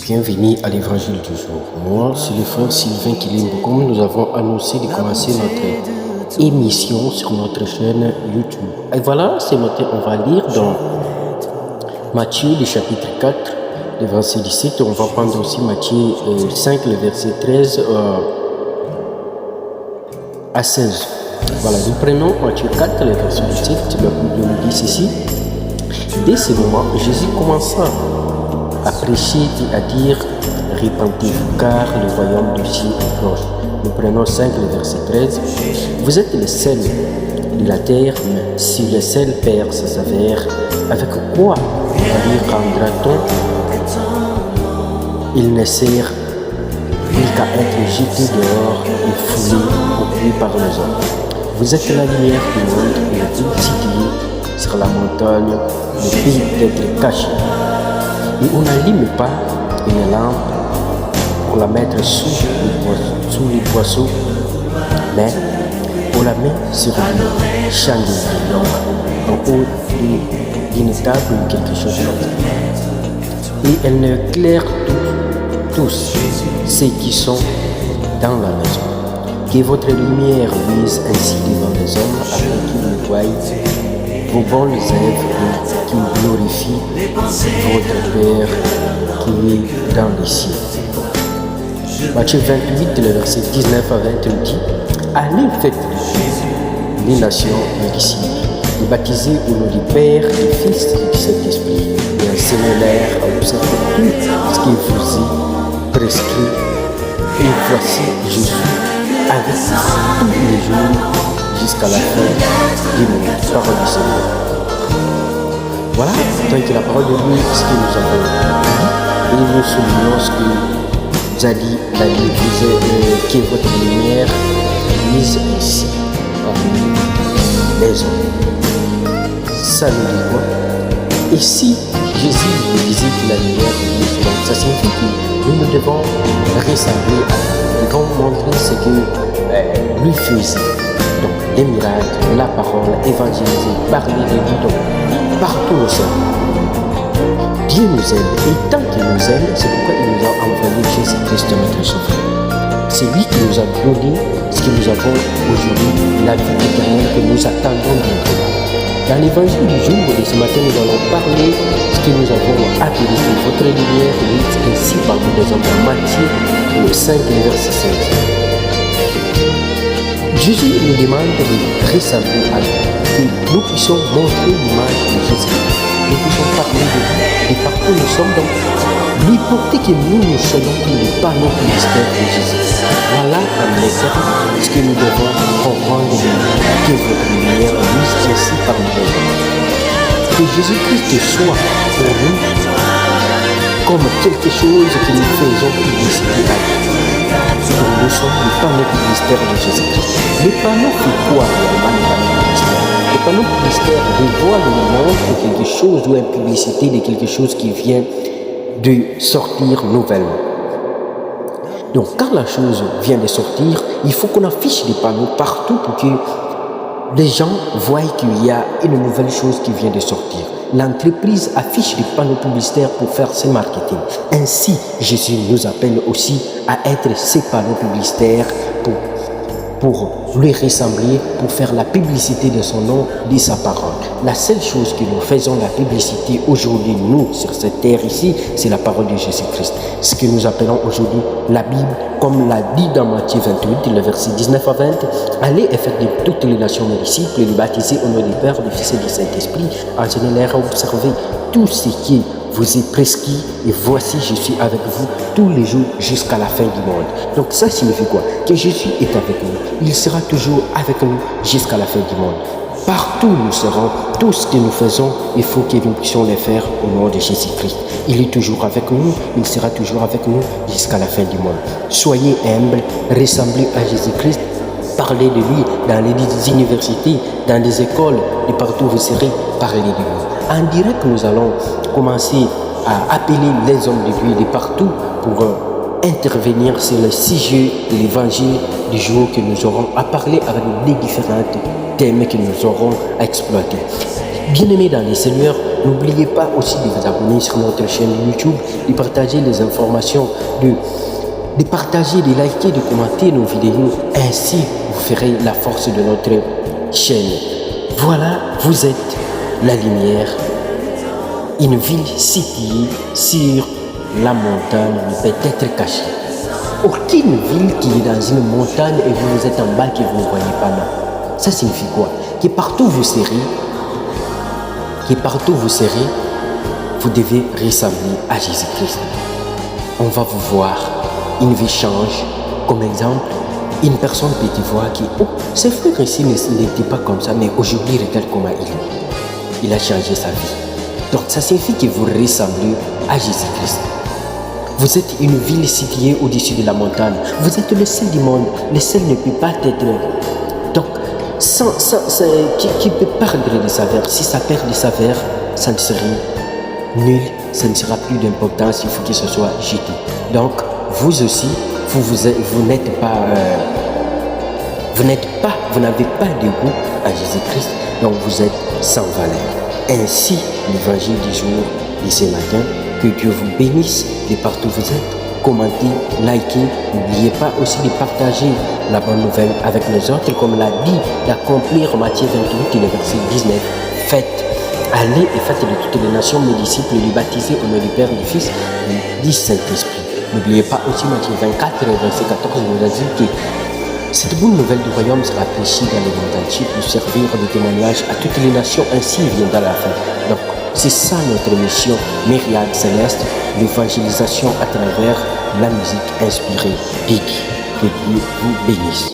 Bienvenue à l'évangile du jour. Moi, c'est le frère Sylvain Kilimbo. Comme nous avons annoncé de commencer notre émission sur notre chaîne YouTube. Et voilà, ce matin, on va lire dans Matthieu, le chapitre 4, le verset 17. On va prendre aussi Matthieu 5, le verset 13 à 16. Voilà, nous prenons Matthieu 4, le verset 17. La Bible nous dit ceci. Dès ce moment, Jésus commença à prêcher et à dire « Répentez-vous, car le royaume du ciel est proche ». Nous prenons 5, le verset 13. « Vous êtes le sel de la terre, mais si le sel perd sa saveur, avec quoi lui rendra-t-on? Il ne sert plus qu'à être jeté dehors et foulé au puits par les hommes. Vous êtes la lumière du monde et la ville située sur la montagne, le pays d'être caché. Et on n'allume pas une lampe pour la mettre sous les boisseaux, mais on la met sur une chandelier, donc en haut d'une table ou quelque chose comme ça. Et elle éclaire tous ceux qui sont dans la maison. Que votre lumière luise ainsi devant les hommes, afin qu'ils voient vos bonnes œuvres et qu'ils glorifient votre Père qui est dans les cieux. Matthieu 28, le verset 19 à 20 nous dit « Allez, faites les nations et disciples, et baptisez au nom du Père, du Fils et du Saint-Esprit, et enseignez-leur à observer tout ce qui vous est prescrit. Et voici Jésus avec tous les jours jusqu'à la fin du monde. » Parole du Seigneur. Voilà, donc la parole de Dieu, ce que nous avons dit, et nous soulignons ce que nous a dit la Bible, que votre lumière mise ici parmi les hommes. Ça nous dit quoi? Et si Jésus nous disait que la lumière mise, donc ça signifie que nous devons ressembler à lui, nous devons montrer ce que lui faisait. Donc, les miracles, la parole, évangéliser, parler de lui, donc partout nous sommes. Dieu nous aime, et tant qu'il nous aime, c'est pourquoi il nous a envoyé Jésus-Christ, notre Sauveur. C'est lui qui nous a donné ce que nous avons aujourd'hui, la vie éternelle que nous attendons d'être. Dans l'évangile du jour de ce matin, nous allons parler de ce que nous avons appelé votre lumière, ainsi parmi les hommes, dans Matthieu 5, verset 16. Jésus nous demande de ressembler à lui, que nous puissions montrer l'image de Jésus. Nous puissions parler de lui, et partout nous sommes donc lui porter que nous soyons les panneaux publicitaires de Jésus. Voilà en termes ce que nous devons comprendre de lui, que votre lumière luise ainsi parmi les hommes. Que Jésus-Christ soit pour nous comme quelque chose que nous faisons publicité à lui. Nous sommes les panneaux publicitaires de Jésus-Christ. Les panneaux font quoi réellement les panneaux publicitaires? Les panneaux publicitaires dévoilent le monde de quelque chose ou une publicité de quelque chose qui vient de sortir nouvellement. Donc quand la chose vient de sortir, il faut qu'on affiche des panneaux partout pour que les gens voient qu'il y a une nouvelle chose qui vient de sortir. L'entreprise affiche des panneaux publicitaires pour faire ses marketing. Ainsi, Jésus nous appelle aussi à être ces panneaux publicitaires pour lui ressembler, pour faire la publicité de son nom, de sa parole. La seule chose que nous faisons la publicité aujourd'hui, nous, sur cette terre ici, c'est la parole de Jésus-Christ. Ce que nous appelons aujourd'hui la Bible, comme l'a dit dans Matthieu 28, le verset 19 à 20, « Allez et faites de toutes les nations mes disciples, et les baptiser au nom du Père, du Fils et du Saint-Esprit, enseignez-leur à observer tout ce qui vous est prescrit, et voici je suis avec vous tous les jours jusqu'à la fin du monde. » Donc ça signifie quoi? Que Jésus est avec nous. Il sera toujours avec nous jusqu'à la fin du monde. Partout où nous serons, tout ce que nous faisons, il faut que nous puissions le faire au nom de Jésus-Christ. Il est toujours avec nous, il sera toujours avec nous jusqu'à la fin du monde. Soyez humbles, ressemblez à Jésus-Christ, parlez de lui dans les universités, dans les écoles, et partout où vous serez, parlez de lui. En direct, nous allons commencer à appeler les hommes de Dieu de partout pour intervenir sur le sujet de l'évangile du jour que nous aurons à parler avec les différents thèmes que nous aurons à exploiter. Bien-aimés dans les Seigneurs, N'oubliez pas aussi de vous abonner sur notre chaîne YouTube, de partager les informations, de partager, de liker, de commenter nos vidéos. Ainsi, vous ferez la force de notre chaîne. Voilà, vous êtes la lumière. Une ville située sur la montagne ne peut être cachée. Aucune ville qui est dans une montagne et vous êtes en bas que vous ne voyez pas là. Ça signifie quoi? Que partout vous serez, vous devez ressembler à Jésus-Christ. On va vous voir, une vie change. Comme exemple, une personne peut te voir qui, oh, ses frères ici n'étaient pas comme ça, mais aujourd'hui, regarde comment il est. Il a changé sa vie. Donc, ça signifie que vous ressemblez à Jésus-Christ. Vous êtes une ville située au-dessus de la montagne. Vous êtes le seul du monde. Le seul ne peut pas être. Donc, qui peut perdre de saveur. Si ça perd de saveur, ça ne serait nul, ça ne sera plus d'importance, il faut que ce soit jeté. Donc, vous aussi, vous n'êtes pas, vous n'avez pas de goût à Jésus-Christ, donc vous êtes sans valeur. Ainsi, l'évangile du jour de ce matin, que Dieu vous bénisse de partout où vous êtes. Commentez, likez, n'oubliez pas aussi de partager la bonne nouvelle avec les autres, comme l'a dit d'accomplir Matthieu 28, le verset 19. Allez et faites de toutes les nations mes disciples, les baptisez au nom du Père, du Fils et du Saint-Esprit. N'oubliez pas aussi Matthieu 24, verset 14, nous a dit que cette bonne nouvelle du royaume sera prêchée dans le monde entier pour servir de témoignage à toutes les nations, ainsi viendra la fin. Donc, c'est ça notre mission, Myriade Céleste, l'évangélisation à travers la musique inspirée. Big, que Dieu vous bénisse.